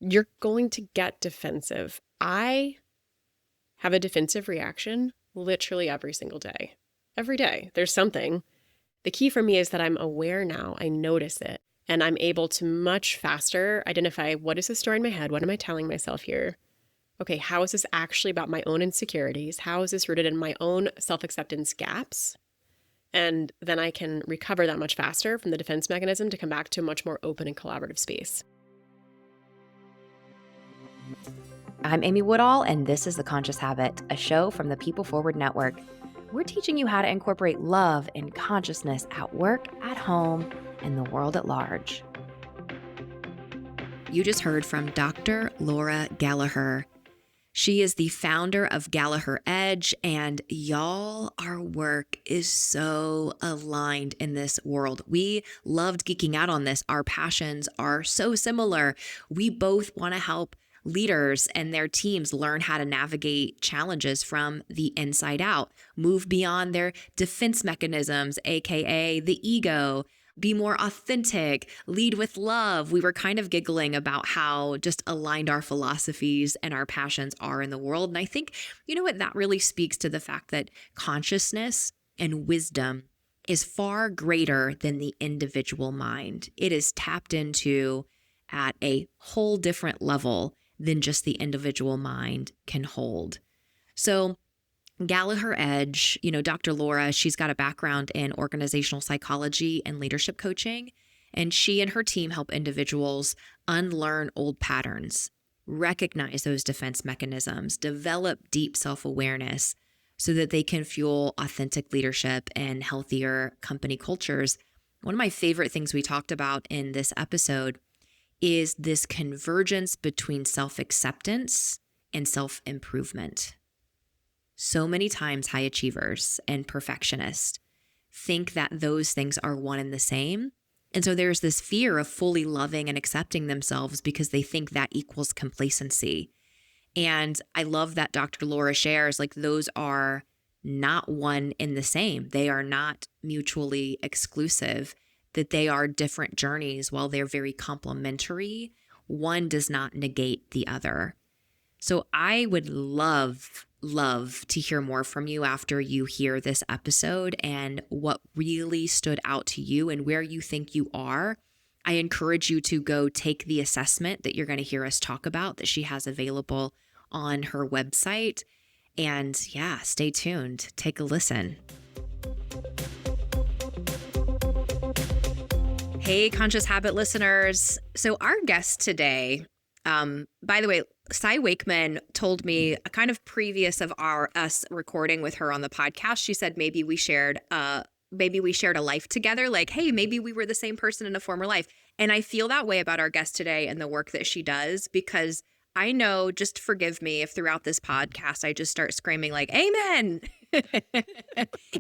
you're going to get defensive. I have a defensive reaction literally every single day. Every day, there's something. The key for me is that I'm aware now, I notice it, and I'm able to much faster identify what is the story in my head? What am I telling myself here? Okay, how is this actually about my own insecurities? How is this rooted in my own self-acceptance gaps? And then I can recover that much faster from the defense mechanism to come back to a much more open and collaborative space. I'm Amy Woodall, and this is The Conscious Habit, a show from the PeopleForward Network. We're teaching you how to incorporate love and consciousness at work, at home, and the world at large. You just heard from Dr. Laura Gallaher. She is the founder of Gallaher Edge, and y'all, our work is so aligned in this world. We loved geeking out on this. Our passions are so similar. We both want to help leaders and their teams learn how to navigate challenges from the inside out, move beyond their defense mechanisms, aka the ego, be more authentic, lead with love. We were kind of giggling about how just aligned our philosophies and our passions are in the world. And I think, you know what, that really speaks to the fact that consciousness and wisdom is far greater than the individual mind. It is tapped into at a whole different level than just the individual mind can hold. So Gallaher Edge, Dr. Laura, she's got a background in organizational psychology and leadership coaching, and she and her team help individuals unlearn old patterns, recognize those defense mechanisms, develop deep self-awareness so that they can fuel authentic leadership and healthier company cultures. One of my favorite things we talked about in this episode is this convergence between self-acceptance and self-improvement. So many times high achievers and perfectionists think that those things are one and the same. And so there's this fear of fully loving and accepting themselves because they think that equals complacency. And I love that Dr. Laura shares, those are not one and the same. They are not mutually exclusive, that they are different journeys. While they're very complementary, one does not negate the other. So I would love to hear more from you after you hear this episode and what really stood out to you and where you think you are. I encourage you to go take the assessment that you're going to hear us talk about that she has available on her website. And yeah, stay tuned. Take a listen. Hey, Conscious Habit listeners. So our guest today, by the way, Cy Wakeman told me kind of previous of us recording with her on the podcast. She said maybe we shared a life together. Hey, maybe we were the same person in a former life. And I feel that way about our guest today and the work that she does, because I know, just forgive me if throughout this podcast I just start screaming amen.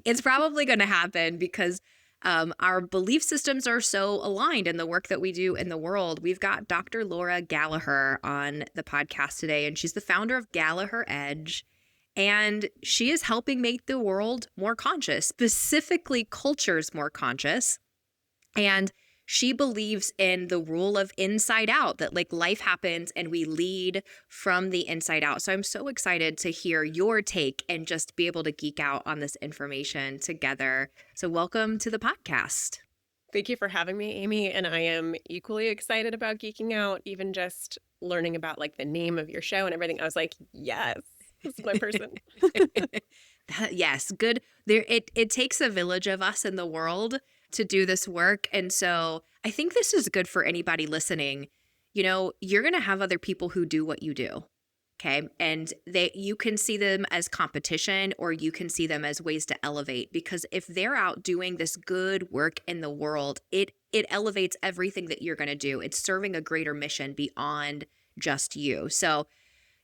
It's probably going to happen because our belief systems are so aligned in the work that we do in the world. We've got Dr. Laura Gallaher on the podcast today, and she's the founder of Gallaher Edge, and she is helping make the world more conscious, specifically cultures more conscious. And she believes in the rule of inside out, that life happens and we lead from the inside out. So I'm so excited to hear your take and just be able to geek out on this information together. So welcome to the podcast. Thank you for having me, Amy. And I am equally excited about geeking out, even just learning about the name of your show and everything. I was like, yes, this is my person. Yes, good. It takes a village of us in the world to do this work. And so I think this is good for anybody listening. You're going to have other people who do what you do. Okay. And you can see them as competition, or you can see them as ways to elevate, because if they're out doing this good work in the world, it elevates everything that you're going to do. It's serving a greater mission beyond just you. So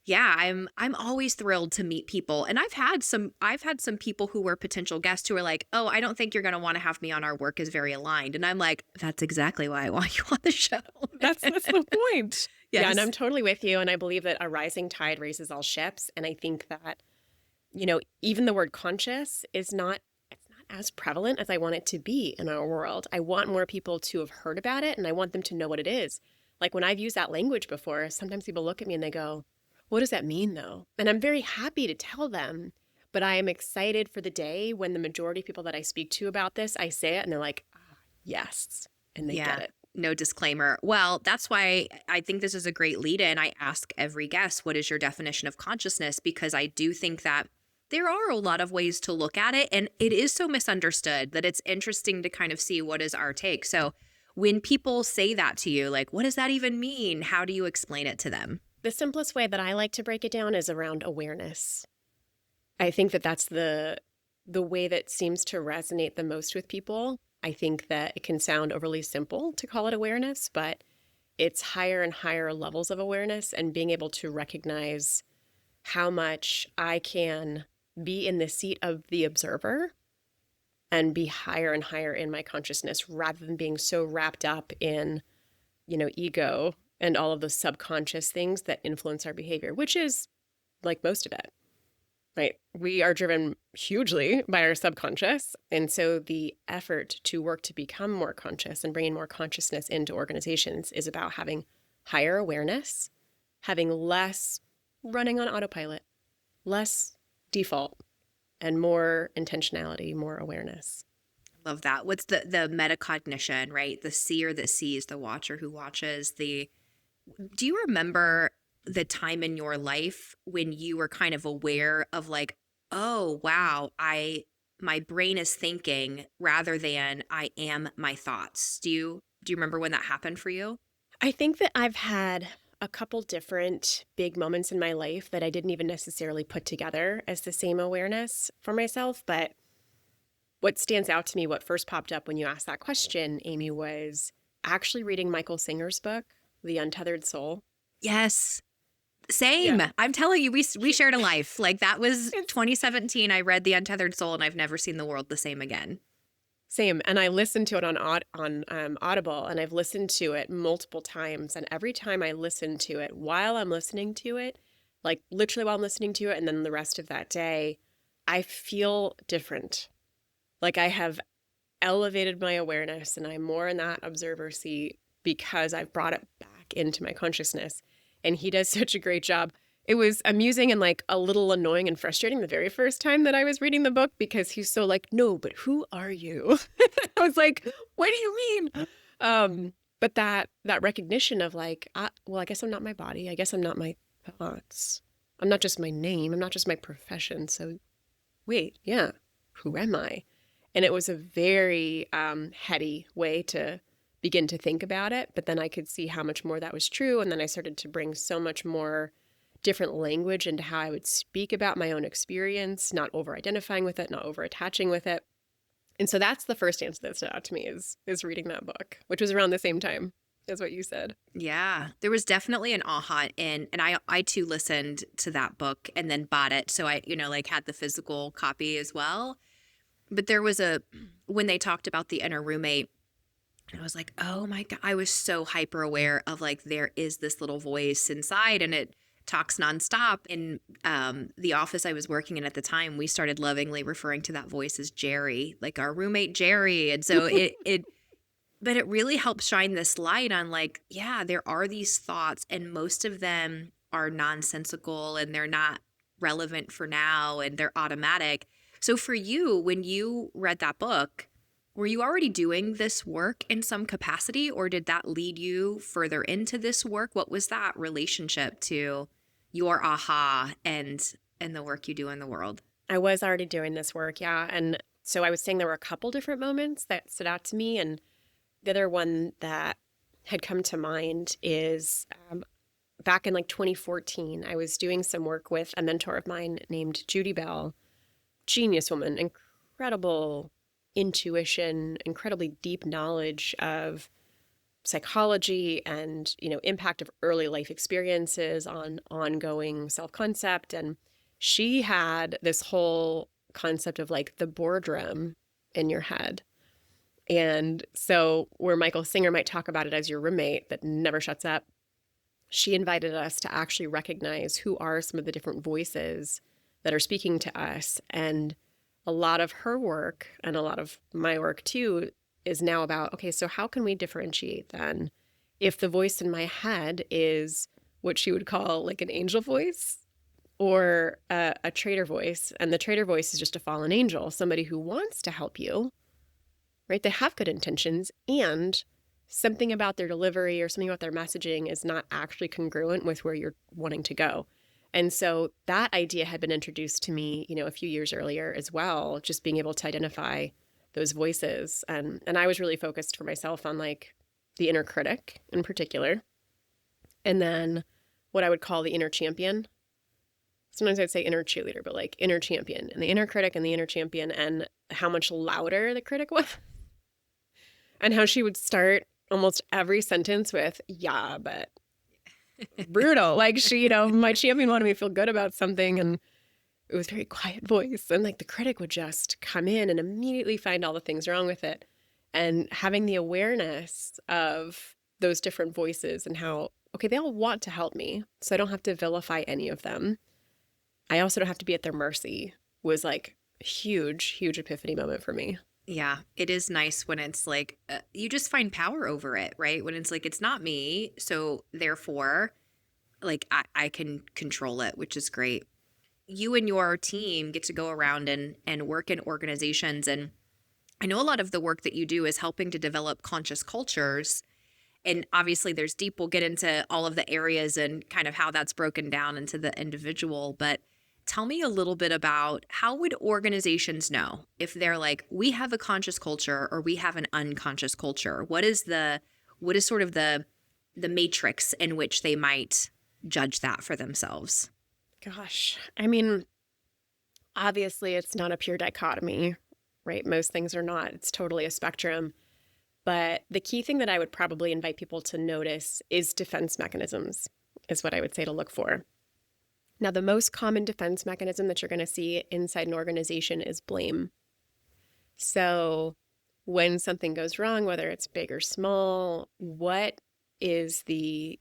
yeah, I'm always thrilled to meet people. And I've had some people who were potential guests who are like, "Oh, I don't think you're going to want to have me on. Our work is very aligned." And I'm like, "That's exactly why I want you on the show." That's the point. Yes. Yeah, and I'm totally with you. And I believe that a rising tide raises all ships. And I think that, even the word conscious it's not as prevalent as I want it to be in our world. I want more people to have heard about it, and I want them to know what it is. like when I've used that language before, sometimes people look at me and they go, what does that mean though? And I'm very happy to tell them, but I am excited for the day when the majority of people that I speak to about this, I say it and they're like, ah, yes, and they get Yeah. it. No disclaimer. Well, that's why I think this is a great lead in. I ask every guest, what is your definition of consciousness? Because I do think that there are a lot of ways to look at it. And it is so misunderstood that it's interesting to kind of see what is our take. So when people say that to you, like, what does that even mean? How do you explain it to them? The simplest way that I like to break it down is around awareness. I think that that's the way that seems to resonate the most with people. I think that it can sound overly simple to call it awareness, but it's higher and higher levels of awareness and being able to recognize how much I can be in the seat of the observer and be higher and higher in my consciousness rather than being so wrapped up in, ego and all of the subconscious things that influence our behavior, which is like most of it. Right. We are driven hugely by our subconscious. And so the effort to work to become more conscious and bringing more consciousness into organizations is about having higher awareness, having less running on autopilot, less default, and more intentionality, more awareness. Love that. What's the metacognition, right? The seer that sees, the watcher who watches. Do you remember the time in your life when you were kind of aware of like, oh wow, my brain is thinking rather than I am my thoughts? Do you remember when that happened for you? I think that I've had a couple different big moments in my life that I didn't even necessarily put together as the same awareness for myself. But what stands out to me, what first popped up when you asked that question, Amy, was actually reading Michael Singer's book, The Untethered Soul. Yes. Same. Yeah. I'm telling you, we shared a life. Like that was 2017. I read The Untethered Soul and I've never seen the world the same again. Same. And I listened to it on Audible, and I've listened to it multiple times. And every time I listen to it, while I'm listening to it, like literally while I'm listening to it, and then the rest of that day, I feel different. Like I have elevated my awareness and I'm more in that observer seat because I've brought it back into my consciousness. And he does such a great job. It was amusing and like a little annoying and frustrating the very first time that I was reading the book because he's so like, no, but who are you? I was like, what do you mean? But that recognition of like, well, I guess I'm not my body. I guess I'm not my thoughts. I'm not just my name. I'm not just my profession. So wait, yeah, who am I? And it was a very heady way to begin to think about it. But then I could see how much more that was true. And then I started to bring so much more different language into how I would speak about my own experience, not over-identifying with it, not over-attaching with it. And so that's the first answer that stood out to me is reading that book, which was around the same time as what you said. Yeah, there was definitely an aha and I too listened to that book and then bought it. So I, like had the physical copy as well. But there was when they talked about the inner roommate, and I was like, oh my God, I was so hyper aware of like, there is this little voice inside and it talks nonstop. In the office I was working in at the time, we started lovingly referring to that voice as Jerry, like our roommate Jerry. And so but it really helps shine this light on like, yeah, there are these thoughts and most of them are nonsensical and they're not relevant for now and they're automatic. So for you, when you read that book, were you already doing this work in some capacity or did that lead you further into this work? What was that relationship to your aha and the work you do in the world? I was already doing this work, yeah. And so I was saying there were a couple different moments that stood out to me. And the other one that had come to mind is back in like 2014, I was doing some work with a mentor of mine named Judy Bell, genius woman, incredible intuition, incredibly deep knowledge of psychology and, impact of early life experiences on ongoing self-concept. And she had this whole concept of like the boardroom in your head. And so where Michael Singer might talk about it as your roommate that never shuts up, she invited us to actually recognize who are some of the different voices that are speaking to us. And a lot of her work and a lot of my work too is now about, okay, so how can we differentiate then if the voice in my head is what she would call like an angel voice or a traitor voice, and the traitor voice is just a fallen angel, somebody who wants to help you, right? They have good intentions, and something about their delivery or something about their messaging is not actually congruent with where you're wanting to go. And so that idea had been introduced to me, a few years earlier as well, just being able to identify those voices. And I was really focused for myself on like the inner critic in particular. And then what I would call the inner champion. Sometimes I'd say inner cheerleader, but like inner champion, and the inner critic and the inner champion, and how much louder the critic was and how she would start almost every sentence with, yeah, but brutal. Like she, my champion wanted me to feel good about something, and it was very quiet voice. And like the critic would just come in and immediately find all the things wrong with it. And having the awareness of those different voices and how, okay, they all want to help me, so I don't have to vilify any of them. I also don't have to be at their mercy, was like a huge, huge epiphany moment for me. Yeah, it is nice when it's like you just find power over it, right? When it's like, it's not me, so therefore, like I can control it, which is great. You and your team get to go around and work in organizations. And I know a lot of the work that you do is helping to develop conscious cultures. And obviously there's deep, we'll get into all of the areas and kind of how that's broken down into the individual. But tell me a little bit about how would organizations know if they're like, we have a conscious culture or we have an unconscious culture? What is sort of the matrix in which they might judge that for themselves? Gosh, I mean, obviously it's not a pure dichotomy, right? Most things are not. It's totally a spectrum. But the key thing that I would probably invite people to notice is defense mechanisms, is what I would say to look for. Now, the most common defense mechanism that you're going to see inside an organization is blame. So when something goes wrong, whether it's big or small, what is the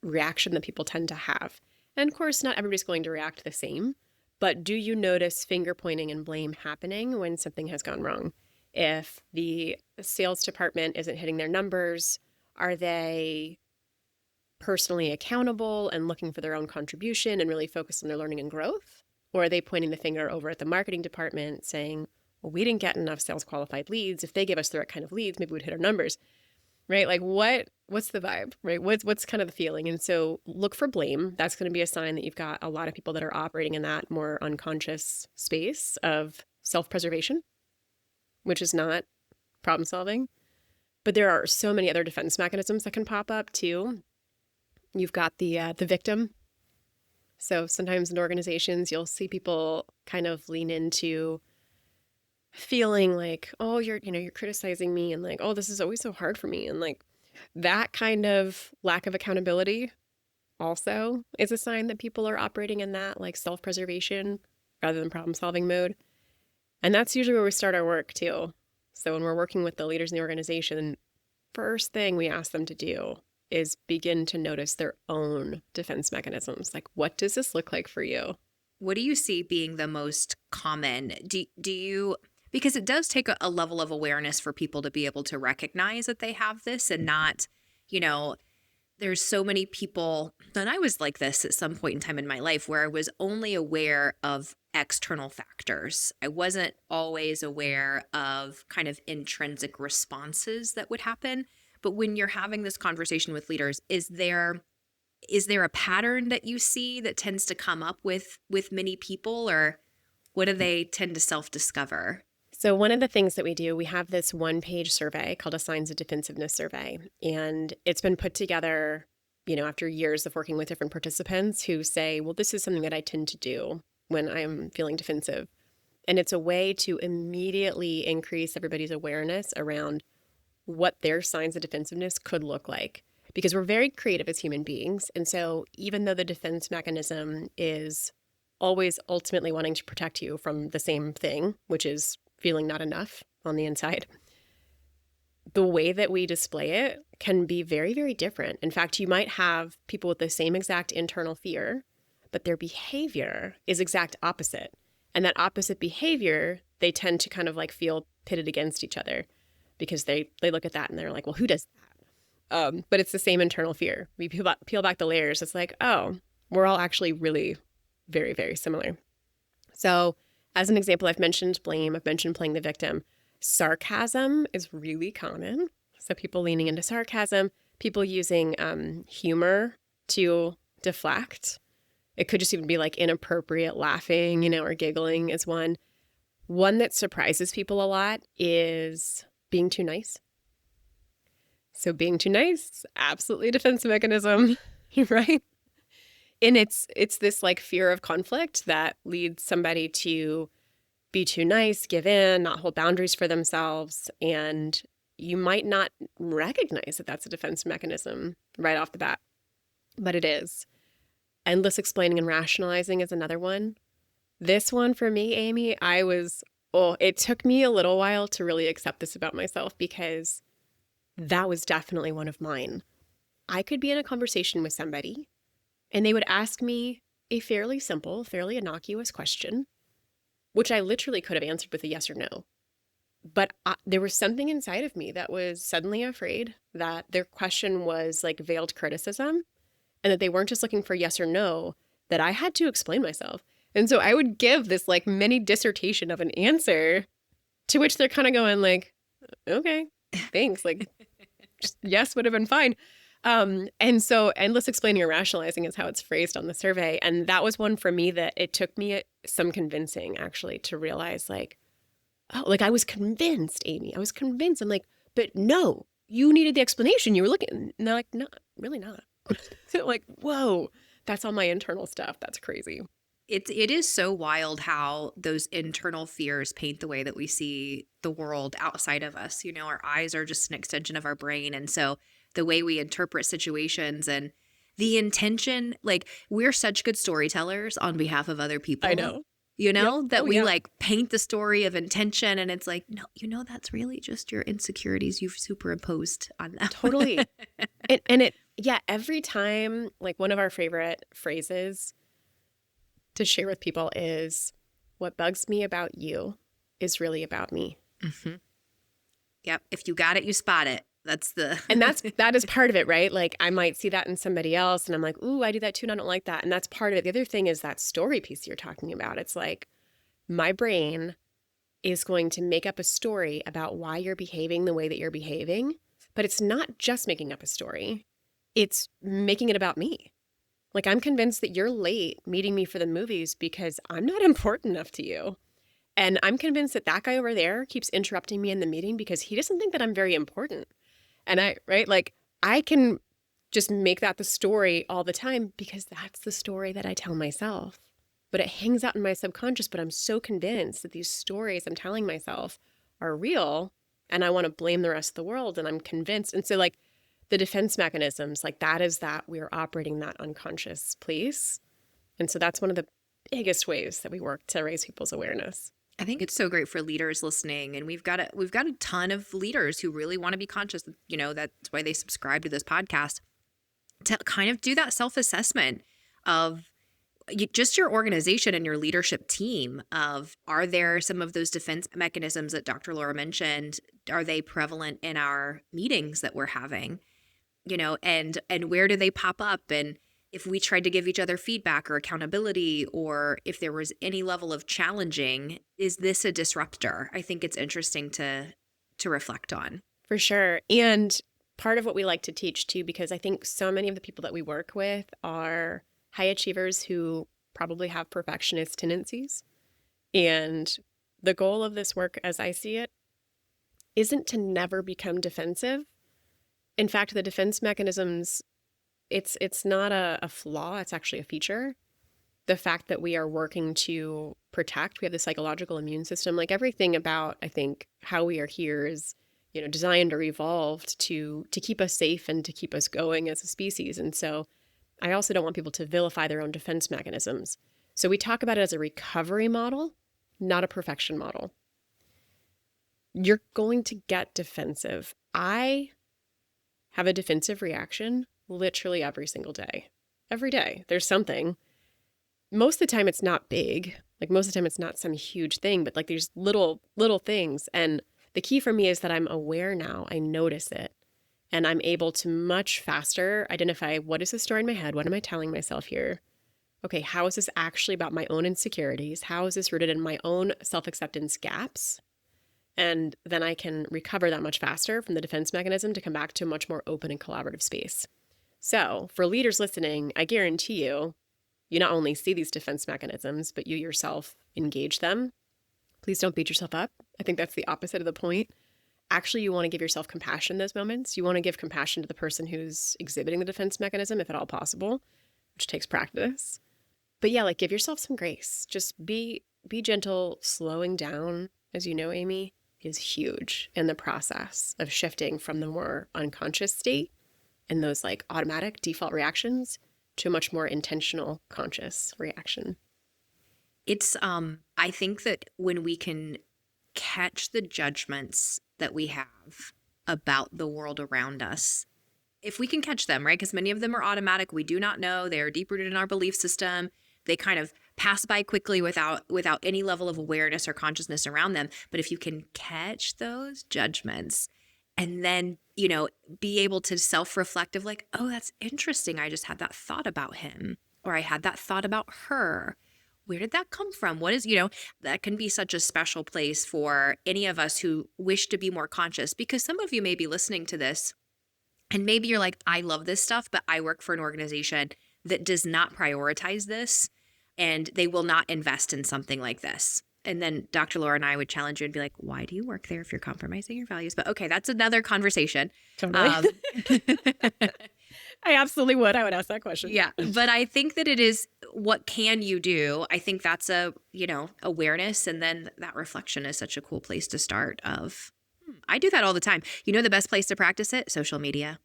reaction that people tend to have? And of course, not everybody's going to react the same, but do you notice finger pointing and blame happening when something has gone wrong? If the sales department isn't hitting their numbers, are they personally accountable and looking for their own contribution and really focused on their learning and growth? Or are they pointing the finger over at the marketing department saying, well, we didn't get enough sales qualified leads. If they give us the right kind of leads, maybe we'd hit our numbers, right? Like what's the vibe, right? What's kind of the feeling? And so look for blame. That's going to be a sign that you've got a lot of people that are operating in that more unconscious space of self-preservation, which is not problem solving. But there are so many other defense mechanisms that can pop up too. You've got the victim. So sometimes in organizations, you'll see people kind of lean into feeling like, oh, you're criticizing me, and like, oh, this is always so hard for me. And like that kind of lack of accountability also is a sign that people are operating in that like self-preservation rather than problem-solving mode. And that's usually where we start our work too. So when we're working with the leaders in the organization, first thing we ask them to do is begin to notice their own defense mechanisms. Like, what does this look like for you? What do you see being the most common? Do you, because it does take a level of awareness for people to be able to recognize that they have this and not, there's so many people, and I was like this at some point in time in my life where I was only aware of external factors. I wasn't always aware of kind of intrinsic responses that would happen. But when you're having this conversation with leaders, is there a pattern that you see that tends to come up with many people, or what do they tend to self-discover? So one of the things that we do, we have this one-page survey called a Signs of Defensiveness survey. And it's been put together, after years of working with different participants who say, well, this is something that I tend to do when I'm feeling defensive. And it's a way to immediately increase everybody's awareness around what their signs of defensiveness could look like. Because we're very creative as human beings. And so even though the defense mechanism is always ultimately wanting to protect you from the same thing, which is feeling not enough on the inside, the way that we display it can be very, very different. In fact, you might have people with the same exact internal fear, but their behavior is exact opposite. And that opposite behavior, they tend to kind of like feel pitted against each other because they look at that and they're like, well, who does that? But it's the same internal fear. We peel back the layers. It's like, oh, we're all actually really very, very similar. So as an example, I've mentioned blame. I've mentioned playing the victim. Sarcasm is really common. So people leaning into sarcasm, people using humor to deflect. It could just even be like inappropriate laughing, or giggling is one. One that surprises people a lot is being too nice. So being too nice, absolutely a defense mechanism, right? And it's this like fear of conflict that leads somebody to be too nice, give in, not hold boundaries for themselves. And you might not recognize that that's a defense mechanism right off the bat, but it is. Endless explaining and rationalizing is another one. This one for me, Amy, it took me a little while to really accept this about myself because that was definitely one of mine. I could be in a conversation with somebody and they would ask me a fairly simple, fairly innocuous question, which I literally could have answered with a yes or no. But there was something inside of me that was suddenly afraid that their question was like veiled criticism and that they weren't just looking for yes or no, that I had to explain myself. And so I would give this like mini dissertation of an answer to which they're kind of going like, okay, thanks. Like, just yes would have been fine. And so endless explaining or rationalizing is how it's phrased on the survey. And that was one for me that it took me some convincing actually to realize like, oh, like I was convinced, Amy. I was convinced. I'm like, but no, you needed the explanation. You were looking. And they're like, no, really not. So like, whoa, that's all my internal stuff. That's crazy. It is so wild how those internal fears paint the way that we see the world outside of us. Our eyes are just an extension of our brain. And so the way we interpret situations and the intention, like we're such good storytellers on behalf of other people. I know. That Oh, we yeah. like paint the story of intention and it's like, no, that's really just your insecurities you've superimposed on them. Totally. Every time, like one of our favorite phrases to share with people is, what bugs me about you is really about me. Mm-hmm. Yep. If you got it, you spot it. And that is part of it, right? Like I might see that in somebody else and I'm like, ooh, I do that too and I don't like that. And that's part of it. The other thing is that story piece you're talking about. It's like my brain is going to make up a story about why you're behaving the way that you're behaving, but it's not just making up a story. It's making it about me. Like I'm convinced that you're late meeting me for the movies because I'm not important enough to you. And I'm convinced that that guy over there keeps interrupting me in the meeting because he doesn't think that I'm very important. And I can just make that the story all the time because that's the story that I tell myself. But it hangs out in my subconscious, but I'm so convinced that these stories I'm telling myself are real and I want to blame the rest of the world and I'm convinced. And so like the defense mechanisms, like that is that we're operating that unconscious place. And so that's one of the biggest ways that we work to raise people's awareness. I think it's so great for leaders listening, and we've got a ton of leaders who really want to be conscious. That's why they subscribe to this podcast, to kind of do that self-assessment of just your organization and your leadership team. Of are there some of those defense mechanisms that Dr. Laura mentioned? Are they prevalent in our meetings that we're having? And where do they pop up? And if we tried to give each other feedback or accountability, or if there was any level of challenging, is this a disruptor? I think it's interesting to reflect on. For sure. And part of what we like to teach too, because I think so many of the people that we work with are high achievers who probably have perfectionist tendencies. And the goal of this work, as I see it, isn't to never become defensive. In fact, the defense mechanisms, it's not a flaw, it's actually a feature. The fact that we are working to protect, we have the psychological immune system, like everything about, I think, how we are here is, designed or evolved to keep us safe and to keep us going as a species. And so I also don't want people to vilify their own defense mechanisms. So we talk about it as a recovery model, not a perfection model. You're going to get defensive. I have a defensive reaction literally every single day. Every day. There's something. Most of the time it's not big. Like most of the time it's not some huge thing, but like there's little things. And the key for me is that I'm aware now. I notice it. And I'm able to much faster identify, what is the story in my head? What am I telling myself here? Okay, how is this actually about my own insecurities? How is this rooted in my own self-acceptance gaps? And then I can recover that much faster from the defense mechanism to come back to a much more open and collaborative space. So for leaders listening, I guarantee you, you not only see these defense mechanisms, but you yourself engage them. Please don't beat yourself up. I think that's the opposite of the point. Actually, you want to give yourself compassion in those moments. You want to give compassion to the person who's exhibiting the defense mechanism, if at all possible, which takes practice. But yeah, like give yourself some grace. Just be gentle. Slowing down, as you know, Amy, is huge in the process of shifting from the more unconscious state and those like automatic default reactions to a much more intentional, conscious reaction. It's, I think that when we can catch the judgments that we have about the world around us, if we can catch them, right? Because many of them are automatic. We do not know. They are deep rooted in our belief system. They kind of pass by quickly without any level of awareness or consciousness around them. But if you can catch those judgments and then, be able to self-reflect of like, oh, that's interesting. I just had that thought about him, or I had that thought about her. Where did that come from? What is, that can be such a special place for any of us who wish to be more conscious, because some of you may be listening to this and maybe you're like, I love this stuff, but I work for an organization that does not prioritize this and they will not invest in something like this. And then Dr. Laura and I would challenge you and be like, why do you work there if you're compromising your values? But okay, that's another conversation. Totally. I absolutely would. I would ask that question. Yeah. But I think that it is, what can you do? I think that's awareness. And then that reflection is such a cool place to start of, I do that all the time. The best place to practice it? Social media.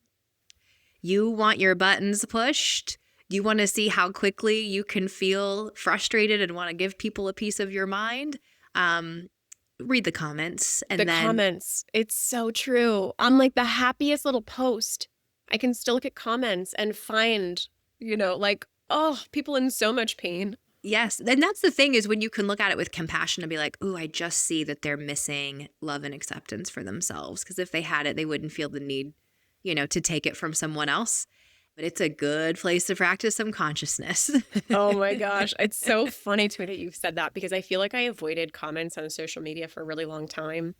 You want your buttons pushed. You want to see how quickly you can feel frustrated and want to give people a piece of your mind. Read the comments. And the then comments. It's so true. On like the happiest little post, I can still look at comments and find, people in so much pain. Yes. And that's the thing, is when you can look at it with compassion and be like, ooh, I just see that they're missing love and acceptance for themselves. Because if they had it, they wouldn't feel the need, to take it from someone else. But it's a good place to practice some consciousness. Oh my gosh. It's so funny to me that you've said that, because I feel like I avoided comments on social media for a really long time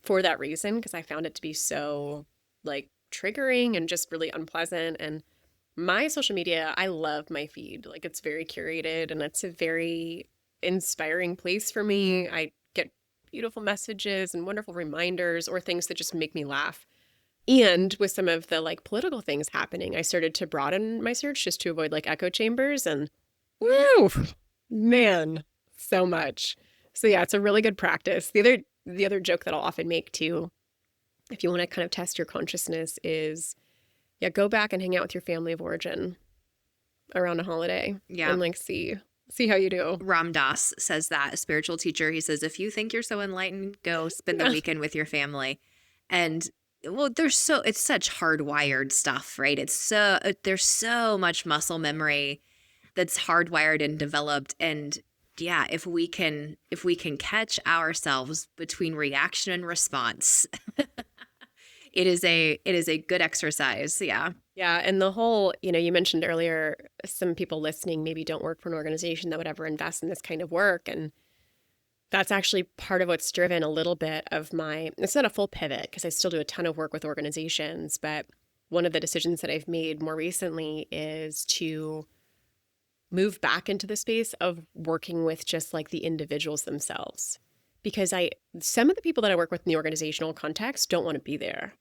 for that reason, because I found it to be so like triggering and just really unpleasant. And my social media, I love my feed. Like it's very curated and it's a very inspiring place for me. I get beautiful messages and wonderful reminders or things that just make me laugh. And with some of the like political things happening, I started to broaden my search just to avoid like echo chambers, and woo, man, so much. So yeah, it's a really good practice. The other joke that I'll often make too, if you want to kind of test your consciousness, is go back and hang out with your family of origin around a holiday. Yeah. And like see how you do. Ram Dass says that, a spiritual teacher. He says, if you think you're so enlightened, go spend the weekend with your family. And well, it's such hardwired stuff, right? There's so much muscle memory that's hardwired and developed. And yeah, if we can catch ourselves between reaction and response, it is a good exercise. Yeah. Yeah. And the whole, you mentioned earlier, some people listening maybe don't work for an organization that would ever invest in this kind of work. And that's actually part of what's driven a little bit of it's not a full pivot because I still do a ton of work with organizations, but one of the decisions that I've made more recently is to move back into the space of working with just like the individuals themselves. Because some of the people that I work with in the organizational context don't want to be there.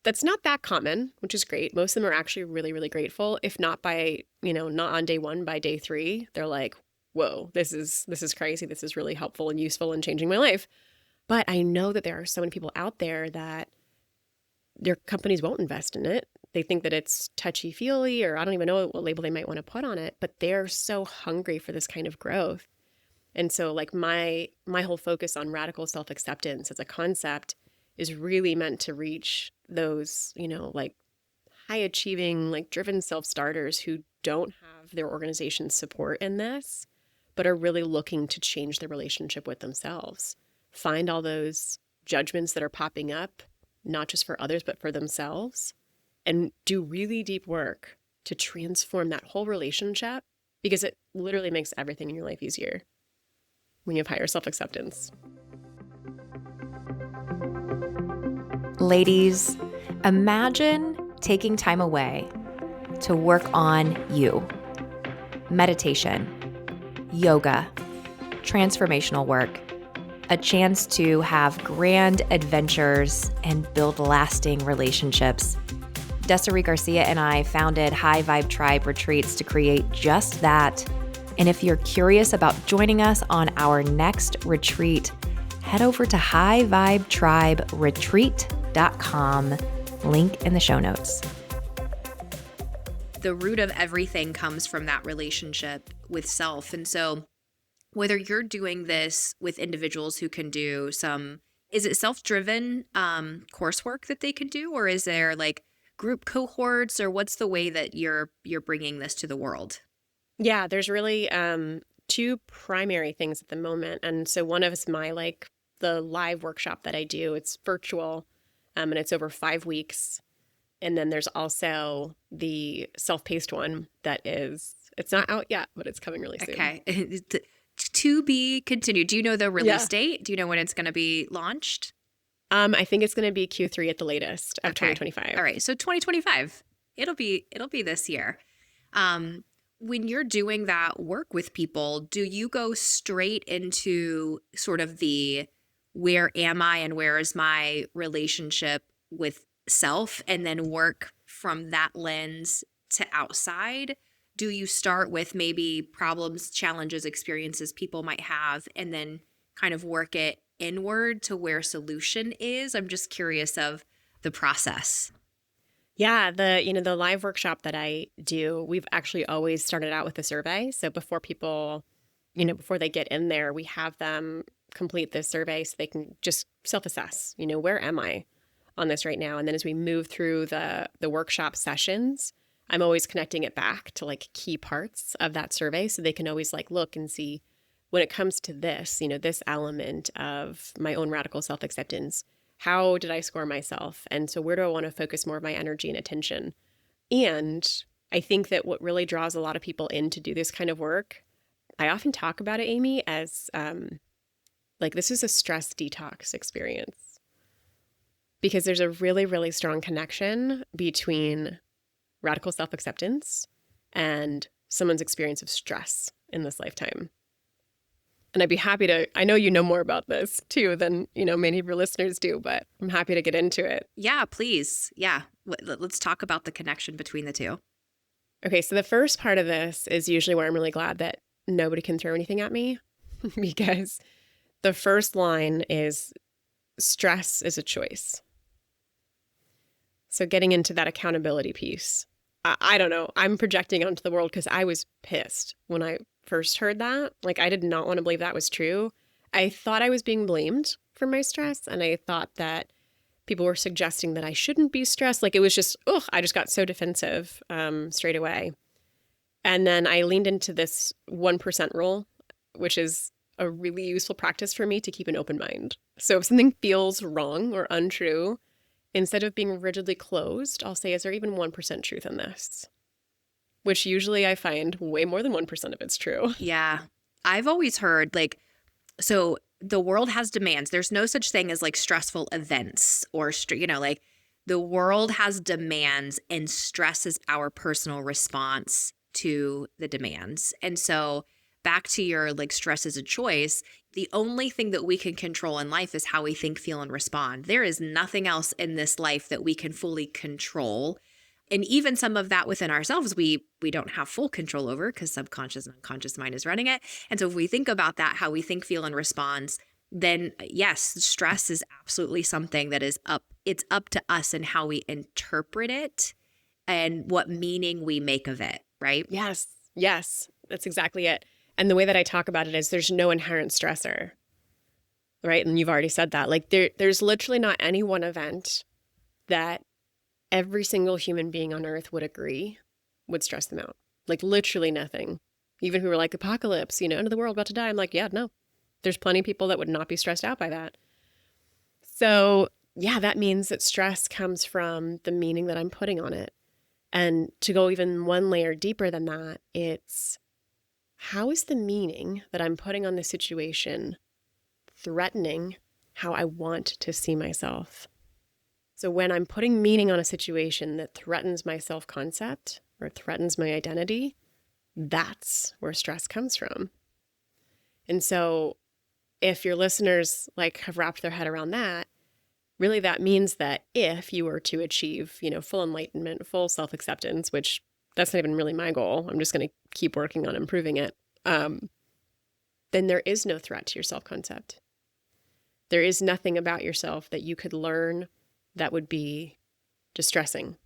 That's not that common, which is great. Most of them are actually really, really grateful. If not by, not on day 1, by day 3, they're like, whoa, this is crazy. This is really helpful and useful in changing my life. But I know that there are so many people out there that their companies won't invest in it. They think that it's touchy-feely, or I don't even know what label they might want to put on it, but they're so hungry for this kind of growth. And so like my whole focus on radical self-acceptance as a concept is really meant to reach those, like high achieving, like driven self-starters who don't have their organization's support in this, but are really looking to change their relationship with themselves. Find all those judgments that are popping up, not just for others, but for themselves, and do really deep work to transform that whole relationship, because it literally makes everything in your life easier when you have higher self-acceptance. Ladies, imagine taking time away to work on you. Meditation, yoga, transformational work, a chance to have grand adventures and build lasting relationships. Desiree Garcia and I founded High Vibe Tribe Retreats to create just that. And if you're curious about joining us on our next retreat, head over to highvibetriberetreat.com, link in the show notes. The root of everything comes from that relationship with self. And so whether you're doing this with individuals who can do is it self-driven coursework that they can do, or is there like group cohorts, or what's the way that you're bringing this to the world? Yeah, there's really two primary things at the moment. And so one of is the live workshop that I do. It's virtual, and it's over 5 weeks. And then there's also the self-paced one it's not out yet, but it's coming really soon. Okay. To be continued. Do you know the release date? Do you know when it's going to be launched? I think it's going to be Q3 at the latest of 2025. All right. So 2025, it'll be this year. When you're doing that work with people, do you go straight into sort of the where am I and where is my relationship with self, and then work from that lens to outside? Do you start with maybe problems, challenges, experiences people might have, and then kind of work it inward to where solution is? I'm just curious of the process. Yeah, the live workshop that I do, we've actually always started out with a survey. So before people, before they get in there, we have them complete this survey so they can just self-assess, where am I on this right now? And then as we move through the workshop sessions, I'm always connecting it back to like key parts of that survey so they can always like look and see when it comes to this, this element of my own radical self-acceptance, how did I score myself? And so where do I want to focus more of my energy and attention? And I think that what really draws a lot of people in to do this kind of work, I often talk about it, Amy, as this is a stress detox experience, because there's a really, really strong connection between radical self-acceptance and someone's experience of stress in this lifetime. And I'd be happy to, I know you know more about this too than, many of your listeners do, but I'm happy to get into it. Yeah, please. Yeah. Let's talk about the connection between the two. Okay. So the first part of this is usually where I'm really glad that nobody can throw anything at me because the first line is stress is a choice. So getting into that accountability piece, I don't know. I'm projecting onto the world because I was pissed when I first heard that. Like, I did not want to believe that was true. I thought I was being blamed for my stress, and I thought that people were suggesting that I shouldn't be stressed. Like, it was just, I just got so defensive straight away. And then I leaned into this 1% rule, which is a really useful practice for me to keep an open mind. So if something feels wrong or untrue, instead of being rigidly closed, I'll say, is there even 1% truth in this? Which usually I find way more than 1% of it's true. Yeah. I've always heard so the world has demands. There's no such thing as stressful events or, the world has demands, and stress is our personal response to the demands. And so back to your stress is a choice. The only thing that we can control in life is how we think, feel, and respond. There is nothing else in this life that we can fully control. And even some of that within ourselves, we don't have full control over because subconscious and unconscious mind is running it. And so if we think about that, how we think, feel, and respond, then yes, stress is absolutely something that it's up to us and how we interpret it and what meaning we make of it, right? Yes, that's exactly it. And the way that I talk about it is there's no inherent stressor, right? And you've already said that. There's literally not any one event that every single human being on earth would agree would stress them out. Literally nothing. Even if we were apocalypse, end of the world, about to die. I'm yeah, no. There's plenty of people that would not be stressed out by that. So yeah, that means that stress comes from the meaning that I'm putting on it. And to go even one layer deeper than that, it's how is the meaning that I'm putting on the situation threatening how I want to see myself? So when I'm putting meaning on a situation that threatens my self-concept or threatens my identity, that's where stress comes from. And so if your listeners have wrapped their head around that, really that means that if you were to achieve, full enlightenment, full self-acceptance, which that's not even really my goal, I'm just going to keep working on improving it, then there is no threat to your self-concept. There is nothing about yourself that you could learn that would be distressing.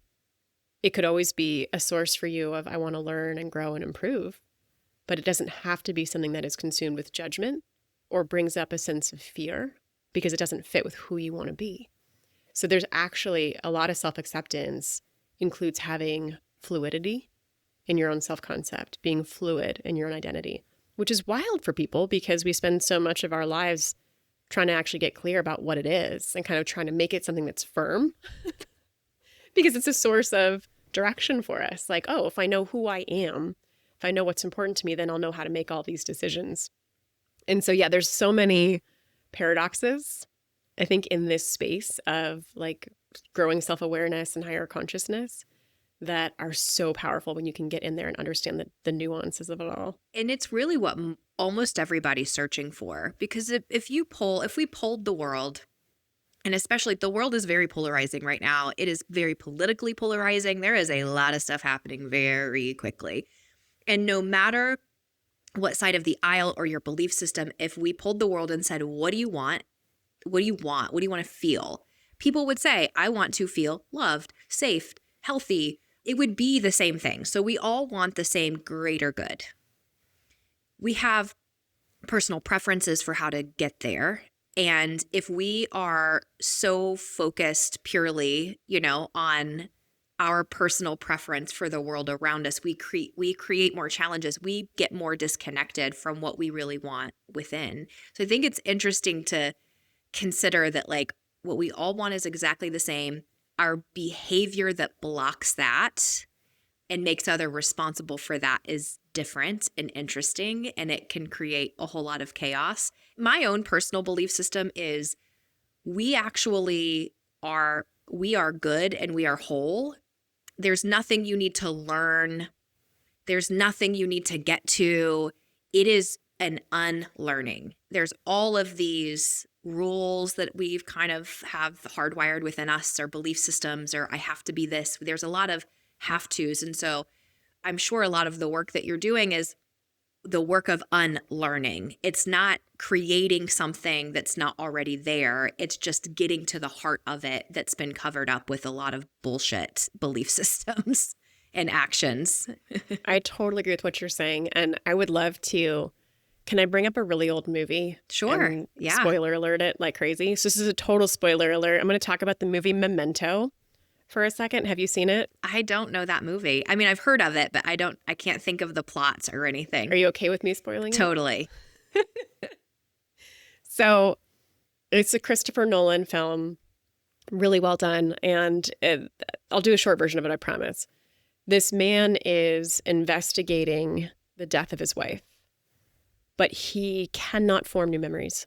It could always be a source for you of, I want to learn and grow and improve, but it doesn't have to be something that is consumed with judgment or brings up a sense of fear because it doesn't fit with who you want to be. So there's actually a lot of self-acceptance includes having fluidity in your own self-concept, being fluid in your own identity, which is wild for people because we spend so much of our lives trying to actually get clear about what it is and kind of trying to make it something that's firm because it's a source of direction for us. Like, oh, if I know who I am, if I know what's important to me, then I'll know how to make all these decisions. And so, yeah, there's so many paradoxes, I think, in this space of growing self-awareness and higher consciousness that are so powerful when you can get in there and understand the nuances of it all. And it's really what almost everybody's searching for, because if we polled the world, and especially the world is very polarizing right now, it is very politically polarizing. There is a lot of stuff happening very quickly. And no matter what side of the aisle or your belief system, if we polled the world and said, what do you want? What do you want? What do you want to feel? People would say, I want to feel loved, safe, healthy. It would be the same thing. So we all want the same greater good. We have personal preferences for how to get there. And if we are so focused purely, on our personal preference for the world around us, we create more challenges. We get more disconnected from what we really want within. So I think it's interesting to consider that what we all want is exactly the same. Our behavior that blocks that and makes others responsible for that is different and interesting, and it can create a whole lot of chaos. My own personal belief system is we are good and we are whole. There's nothing you need to learn. There's nothing you need to get to. It is an unlearning. There's all of these rules that we've kind of have hardwired within us, or belief systems, or I have to be this. There's a lot of have tos. And so I'm sure a lot of the work that you're doing is the work of unlearning. It's not creating something that's not already there. It's just getting to the heart of it that's been covered up with a lot of bullshit belief systems and actions. I totally agree with what you're saying. And I would love to, can I bring up a really old movie? Sure. Yeah. Spoiler alert it like crazy. So this is a total spoiler alert. I'm going to talk about the movie Memento for a second. Have you seen it? I don't know that movie. I mean, I've heard of it, but I can't think of the plots or anything. Are you okay with me spoiling it? Totally. So it's a Christopher Nolan film, really well done. And I'll do a short version of it, I promise. This man is investigating the death of his wife, but he cannot form new memories.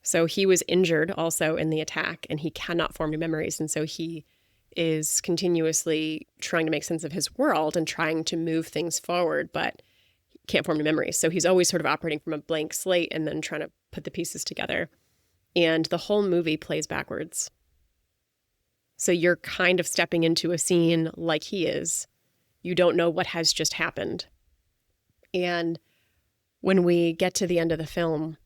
So he was injured also in the attack, and he cannot form new memories. And so he is continuously trying to make sense of his world and trying to move things forward, but he can't form new memories. So he's always sort of operating from a blank slate and then trying to put the pieces together. And the whole movie plays backwards. So you're kind of stepping into a scene like he is. You don't know what has just happened. And when we get to the end of the film,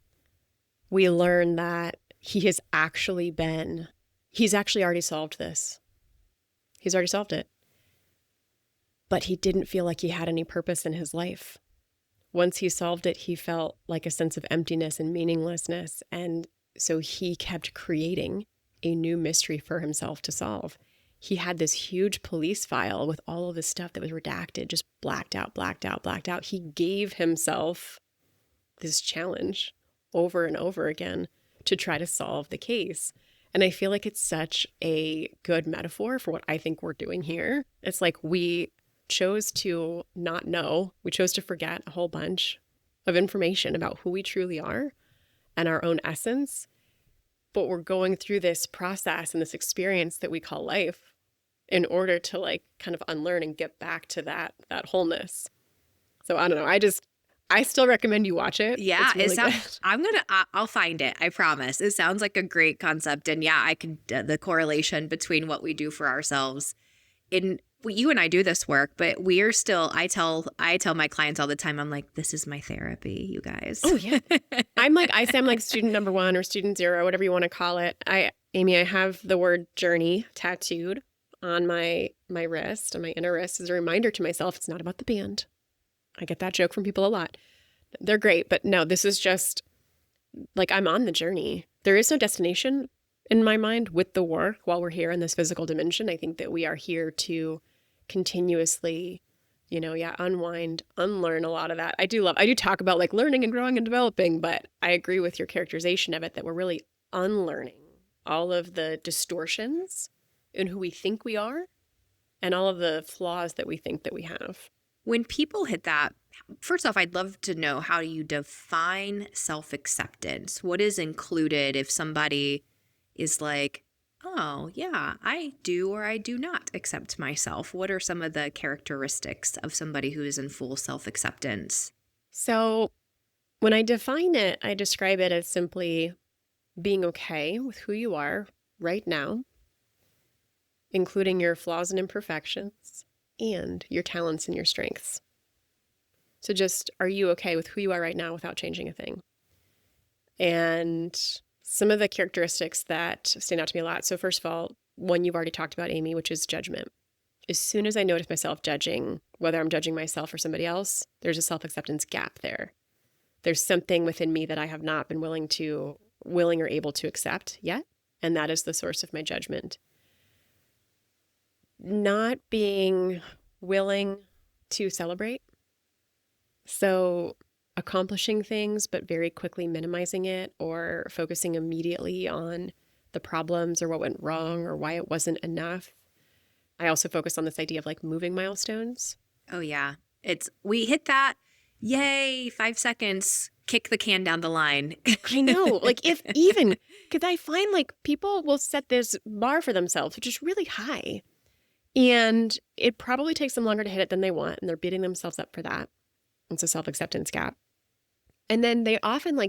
we learn that he's actually already solved this. He's already solved it. But he didn't feel like he had any purpose in his life. Once he solved it, he felt like a sense of emptiness and meaninglessness. And so he kept creating a new mystery for himself to solve. He had this huge police file with all of this stuff that was redacted, just blacked out. He gave himself this challenge over and over again to try to solve the case. And I feel like it's such a good metaphor for what I think we're doing here. It's like we chose to not know, we chose to forget a whole bunch of information about who we truly are and our own essence. But we're going through this process and this experience that we call life in order to like kind of unlearn and get back to that wholeness. So I don't know. I still recommend you watch it. Yeah, It's really good. I'll find it. I promise. It sounds like a great concept. And yeah, I can, the correlation between what we do for ourselves you and I do this work, but we are still, I tell my clients all the time, I'm like, this is my therapy, you guys. Oh yeah. I say I'm like student number 1 or student 0, whatever you want to call it. Amy, I have the word journey tattooed on my wrist, on my inner wrist, as a reminder to myself, it's not about the band. I get that joke from people a lot. They're great, but no, this is just like I'm on the journey. There is no destination in my mind with the work while we're here in this physical dimension. I think that we are here to continuously, unwind, unlearn a lot of that. I do talk about like learning and growing and developing, but I agree with your characterization of it that we're really unlearning all of the distortions in who we think we are and all of the flaws that we think that we have. When people hit that, first off, I'd love to know how you define self-acceptance. What is included if somebody is like, oh, yeah, I do or I do not accept myself? What are some of the characteristics of somebody who is in full self-acceptance? So when I define it, I describe it as simply being okay with who you are right now, including your flaws and imperfections and your talents and your strengths. So just, are you okay with who you are right now without changing a thing? And some of the characteristics that stand out to me a lot. So first of all, one you've already talked about, Amy, which is judgment. As soon as I notice myself judging, whether I'm judging myself or somebody else, there's a self-acceptance gap there. There's something within me that I have not been willing or able to accept yet. And that is the source of my judgment. Not being willing to celebrate. So accomplishing things, but very quickly minimizing it or focusing immediately on the problems or what went wrong or why it wasn't enough. I also focus on this idea of like moving milestones. Oh yeah. We hit that. Yay. 5 seconds. Kick the can down the line. I know. Like because I find like people will set this bar for themselves, which is really high. And it probably takes them longer to hit it than they want. And they're beating themselves up for that. It's a self-acceptance gap. And then they often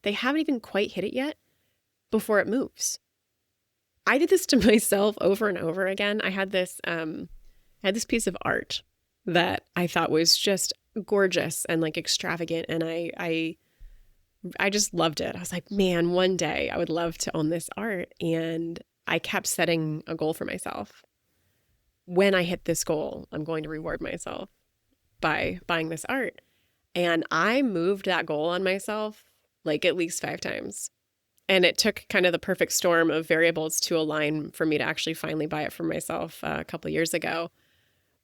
they haven't even quite hit it yet before it moves. I did this to myself over and over again. I had this piece of art that I thought was just gorgeous and like extravagant. And I just loved it. I was like, man, one day I would love to own this art. And I kept setting a goal for myself. When I hit this goal, I'm going to reward myself by buying this art. And I moved that goal on myself like at least 5 times. And it took kind of the perfect storm of variables to align for me to actually finally buy it for myself a couple of years ago.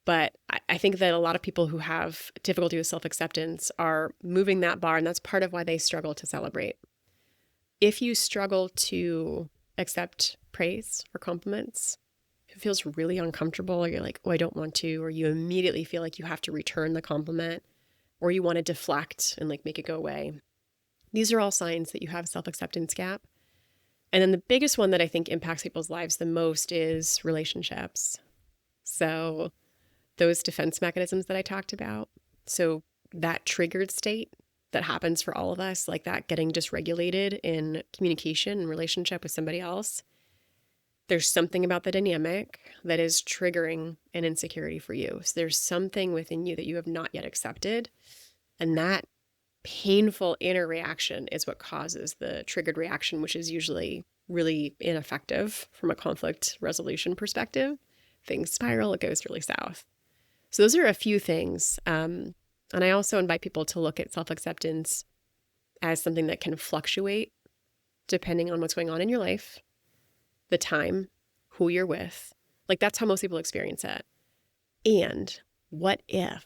But I think that a lot of people who have difficulty with self-acceptance are moving that bar, and that's part of why they struggle to celebrate. If you struggle to accept praise or compliments, it feels really uncomfortable, or you're like, oh, I don't want to, or you immediately feel like you have to return the compliment, or you want to deflect and like make it go away. These are all signs that you have a self-acceptance gap. And then the biggest one that I think impacts people's lives the most is relationships. So those defense mechanisms that I talked about. So that triggered state that happens for all of us, like that getting dysregulated in communication and relationship with somebody else. There's something about the dynamic that is triggering an insecurity for you. So there's something within you that you have not yet accepted. And that painful inner reaction is what causes the triggered reaction, which is usually really ineffective from a conflict resolution perspective. Things spiral, it goes really south. So those are a few things. And I also invite people to look at self-acceptance as something that can fluctuate depending on what's going on in your life, the time, who you're with. Like that's how most people experience it. And what if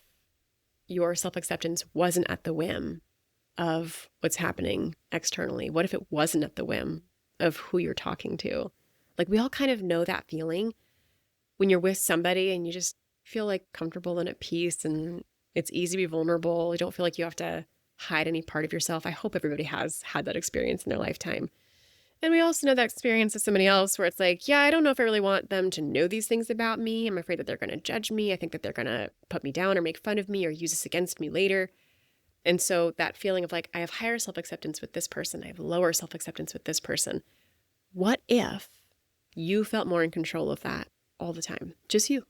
your self-acceptance wasn't at the whim of what's happening externally? What if it wasn't at the whim of who you're talking to? Like we all kind of know that feeling when you're with somebody and you just feel like comfortable and at peace and it's easy to be vulnerable. You don't feel like you have to hide any part of yourself. I hope everybody has had that experience in their lifetime. And we also know that experience of somebody else where it's like, yeah, I don't know if I really want them to know these things about me. I'm afraid that they're going to judge me. I think that they're going to put me down or make fun of me or use this against me later. And so that feeling of like, I have higher self-acceptance with this person. I have lower self-acceptance with this person. What if you felt more in control of that all the time? Just you.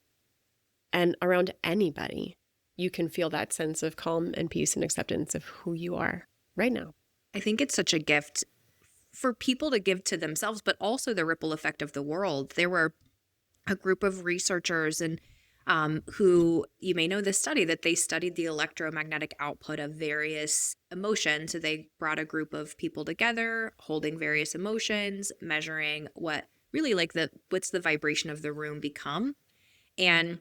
And around anybody, you can feel that sense of calm and peace and acceptance of who you are right now. I think it's such a gift for people to give to themselves, but also the ripple effect of the world. There were a group of researchers and who, you may know this study, that they studied the electromagnetic output of various emotions. So they brought a group of people together, holding various emotions, measuring what really what's the vibration of the room become. And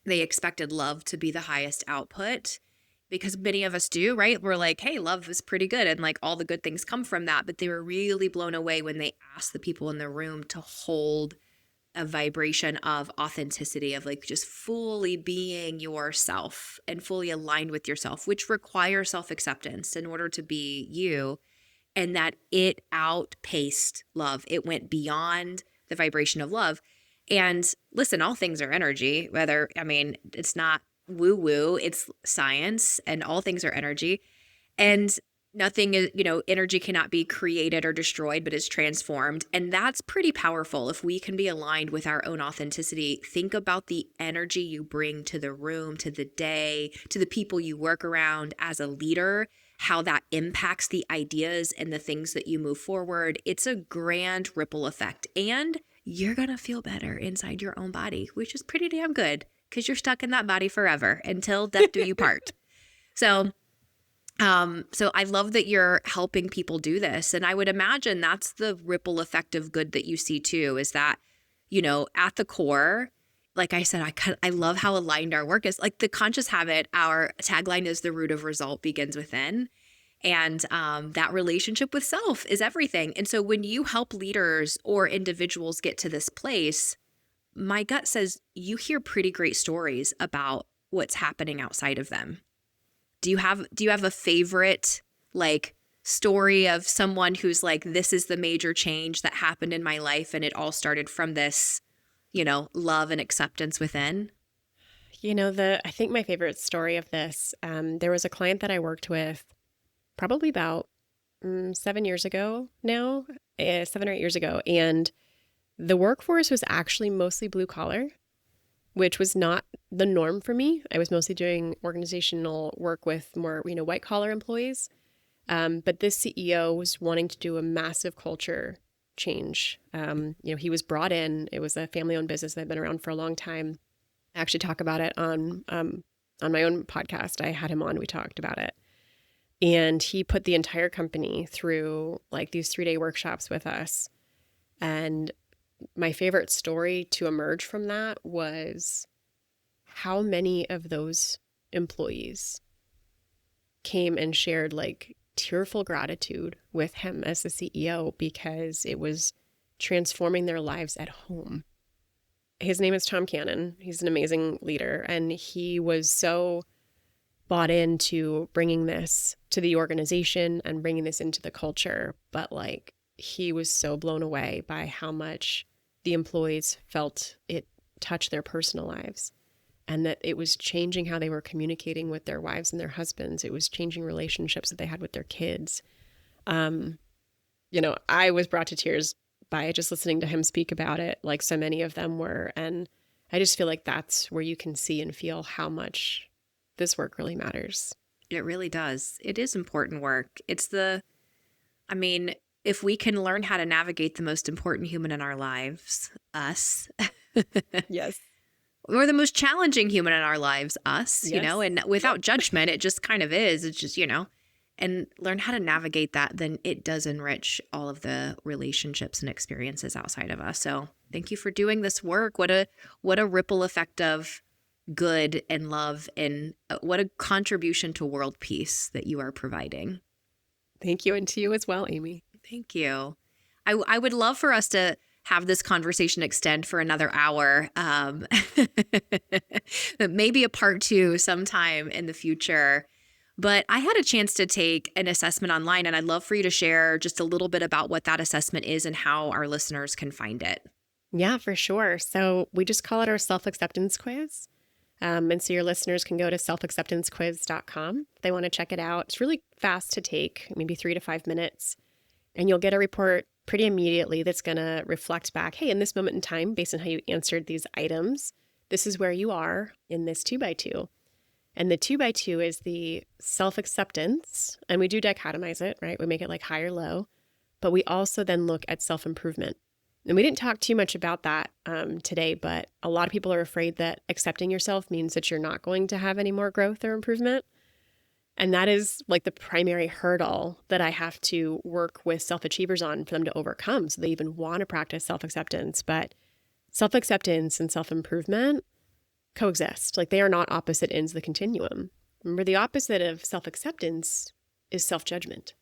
they expected love to be the highest output, because many of us do, right? We're like, hey, love is pretty good. And like all the good things come from that. But they were really blown away when they asked the people in the room to hold a vibration of authenticity, of like just fully being yourself and fully aligned with yourself, which requires self-acceptance in order to be you. And that it outpaced love. It went beyond the vibration of love. And listen, all things are energy, it's not woo-woo, it's science, and all things are energy. And nothing is, energy cannot be created or destroyed, but is transformed. And that's pretty powerful. If we can be aligned with our own authenticity, think about the energy you bring to the room, to the day, to the people you work around as a leader, how that impacts the ideas and the things that you move forward. It's a grand ripple effect. And you're going to feel better inside your own body, which is pretty damn good, because you're stuck in that body forever until death do you part. So I love that you're helping people do this. And I would imagine that's the ripple effect of good that you see too, is that, at the core, like I said, I love how aligned our work is. Like the conscious habit, our tagline is the root of result begins within. And that relationship with self is everything. And so when you help leaders or individuals get to this place, my gut says you hear pretty great stories about what's happening outside of them. Do you have a favorite like story of someone who's like, this is the major change that happened in my life and it all started from this, love and acceptance within? I think my favorite story of this, there was a client that I worked with probably about 7 years ago now, 7 or 8 years ago. And the workforce was actually mostly blue collar, which was not the norm for me. I was mostly doing organizational work with more, white collar employees. But this CEO was wanting to do a massive culture change. He was brought in. It was a family-owned business that had been around for a long time. I actually talk about it on my own podcast. I had him on. We talked about it. And he put the entire company through like these 3-day workshops with us. And my favorite story to emerge from that was how many of those employees came and shared like tearful gratitude with him as the CEO, because it was transforming their lives at home. His name is Tom Cannon. He's an amazing leader. And he was so bought into bringing this to the organization and bringing this into the culture. But like, he was so blown away by how much the employees felt it touched their personal lives, and that it was changing how they were communicating with their wives and their husbands. It was changing relationships that they had with their kids. I was brought to tears by just listening to him speak about it, like so many of them were. And I just feel like that's where you can see and feel how much this work really matters. It really does. It is important work. If we can learn how to navigate the most important human in our lives, us. Yes. Or the most challenging human in our lives, us, Yes. And without judgment, it just kind of is. It's just, and learn how to navigate that, then it does enrich all of the relationships and experiences outside of us. So thank you for doing this work. What a ripple effect of good and love, and what a contribution to world peace that you are providing. Thank you. And to you as well, Amy. Thank you. I would love for us to have this conversation extend for another hour. Maybe a part 2 sometime in the future. But I had a chance to take an assessment online, and I'd love for you to share just a little bit about what that assessment is and how our listeners can find it. Yeah, for sure. So we just call it our self-acceptance quiz. And so your listeners can go to selfacceptancequiz.com if they want to check it out. It's really fast to take, maybe 3 to 5 minutes. And you'll get a report pretty immediately that's going to reflect back, hey, in this moment in time, based on how you answered these items, this is where you are in this 2x2. And the 2x2 is the self-acceptance. And we do dichotomize it, right? We make it like high or low. But we also then look at self-improvement. And we didn't talk too much about that today, but a lot of people are afraid that accepting yourself means that you're not going to have any more growth or improvement. And that is like the primary hurdle that I have to work with self-achievers on for them to overcome. So they even want to practice self-acceptance. But self-acceptance and self-improvement coexist. Like they are not opposite ends of the continuum. Remember, the opposite of self-acceptance is self-judgment,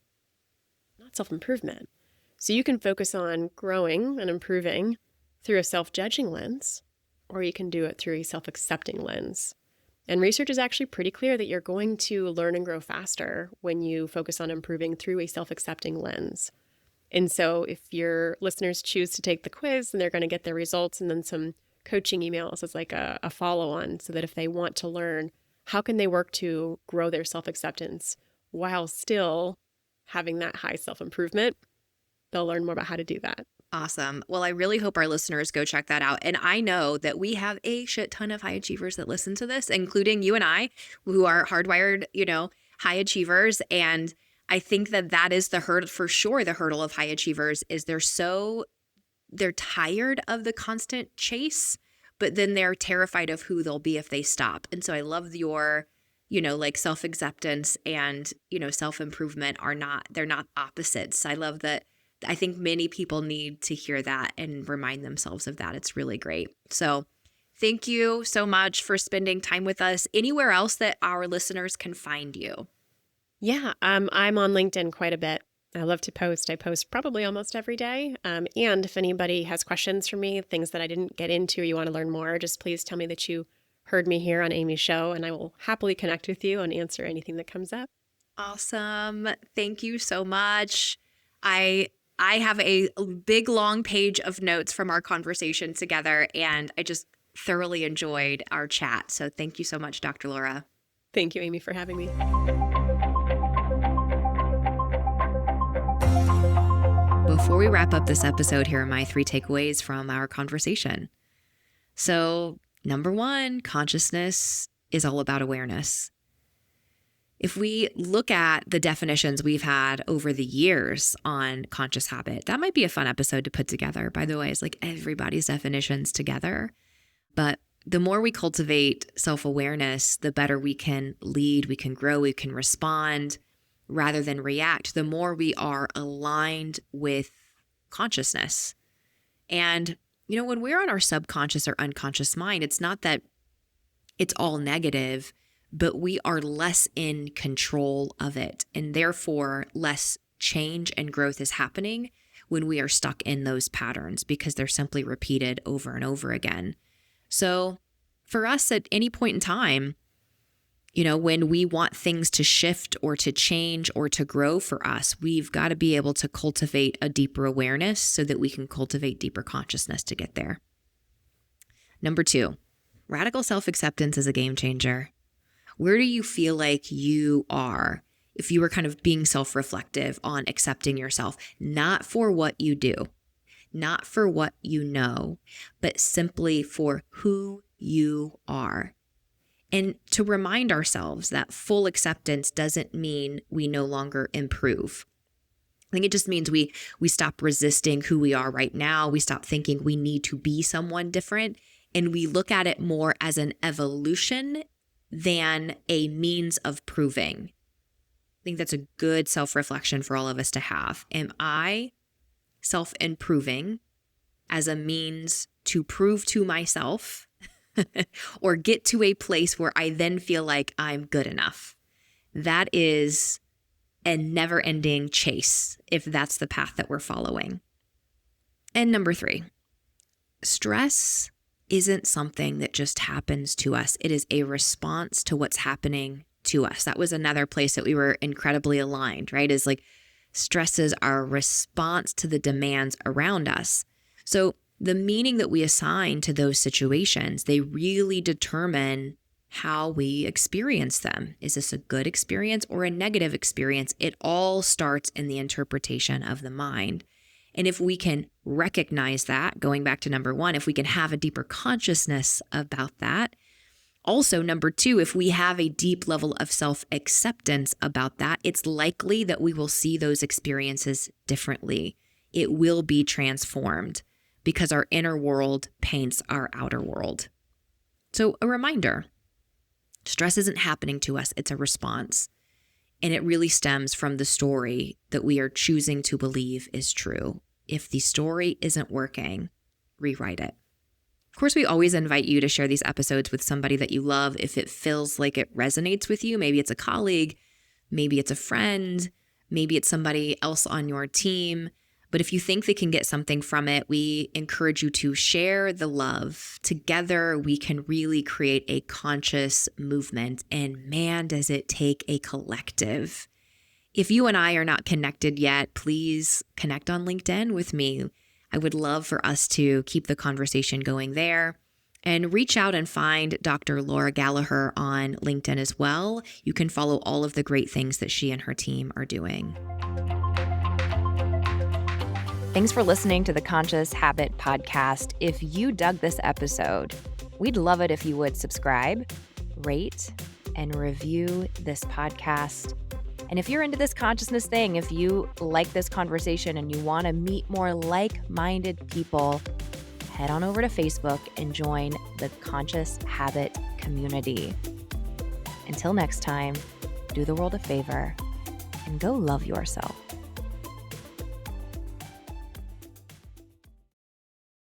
not self-improvement. So you can focus on growing and improving through a self-judging lens, or you can do it through a self-accepting lens. And research is actually pretty clear that you're going to learn and grow faster when you focus on improving through a self-accepting lens. And so if your listeners choose to take the quiz, then they're going to get their results and then some coaching emails as like a follow-on, so that if they want to learn, how can they work to grow their self-acceptance while still having that high self-improvement, they'll learn more about how to do that. Awesome. Well, I really hope our listeners go check that out. And I know that we have a shit ton of high achievers that listen to this, including you and I, who are hardwired, high achievers. And I think that that is the hurdle, for sure. The hurdle of high achievers is they're tired of the constant chase, but then they're terrified of who they'll be if they stop. And so I love your, like self-acceptance and, self-improvement they're not opposites. I love that. I think many people need to hear that and remind themselves of that. It's really great. So thank you so much for spending time with us. Anywhere else that our listeners can find you? Yeah, I'm on LinkedIn quite a bit. I love to post. I post probably almost every day. And if anybody has questions for me, things that I didn't get into, or you want to learn more, just please tell me that you heard me here on Amy's show, and I will happily connect with you and answer anything that comes up. Awesome. Thank you so much. I have a big, long page of notes from our conversation together, and I just thoroughly enjoyed our chat. So thank you so much, Dr. Laura. Thank you, Amy, for having me. Before we wrap up this episode, here are my 3 takeaways from our conversation. So, number 1, consciousness is all about awareness. If we look at the definitions we've had over the years on conscious habit, that might be a fun episode to put together. By the way, it's like everybody's definitions together. But the more we cultivate self-awareness, the better we can lead, we can grow, we can respond rather than react, the more we are aligned with consciousness. And, when we're on our subconscious or unconscious mind, it's not that it's all negative, but we are less in control of it. And therefore, less change and growth is happening when we are stuck in those patterns because they're simply repeated over and over again. So for us at any point in time, when we want things to shift or to change or to grow for us, we've got to be able to cultivate a deeper awareness so that we can cultivate deeper consciousness to get there. Number 2, radical self-acceptance is a game changer. Where do you feel like you are if you were kind of being self-reflective on accepting yourself, not for what you do, not for what you know, but simply for who you are? And to remind ourselves that full acceptance doesn't mean we no longer improve. I think it just means we stop resisting who we are right now. We stop thinking we need to be someone different, and we look at it more as an evolution than a means of proving. I think that's a good self-reflection for all of us to have. Am I self-improving as a means to prove to myself or get to a place where I then feel like I'm good enough? That is a never-ending chase if that's the path that we're following. And number 3, stress isn't something that just happens to us. It is a response to what's happening to us. That was another place that we were incredibly aligned, right? Is like stress is our response to the demands around us. So the meaning that we assign to those situations, they really determine how we experience them. Is this a good experience or a negative experience? It all starts in the interpretation of the mind. And if we can recognize that, going back to number 1, if we can have a deeper consciousness about that. Also, number 2, if we have a deep level of self-acceptance about that, it's likely that we will see those experiences differently. It will be transformed because our inner world paints our outer world. So a reminder, stress isn't happening to us, it's a response. And it really stems from the story that we are choosing to believe is true. If the story isn't working, rewrite it. Of course, we always invite you to share these episodes with somebody that you love if it feels like it resonates with you. Maybe it's a colleague, maybe it's a friend, maybe it's somebody else on your team. But if you think they can get something from it, we encourage you to share the love. Together, we can really create a conscious movement. And man, does it take a collective. If you and I are not connected yet, please connect on LinkedIn with me. I would love for us to keep the conversation going there. And reach out and find Dr. Laura Gallaher on LinkedIn as well. You can follow all of the great things that she and her team are doing. Thanks for listening to the Conscious Habit Podcast. If you dug this episode, we'd love it if you would subscribe, rate, and review this podcast. And if you're into this consciousness thing, if you like this conversation and you want to meet more like-minded people, head on over to Facebook and join the Conscious Habit community. Until next time, do the world a favor and go love yourself.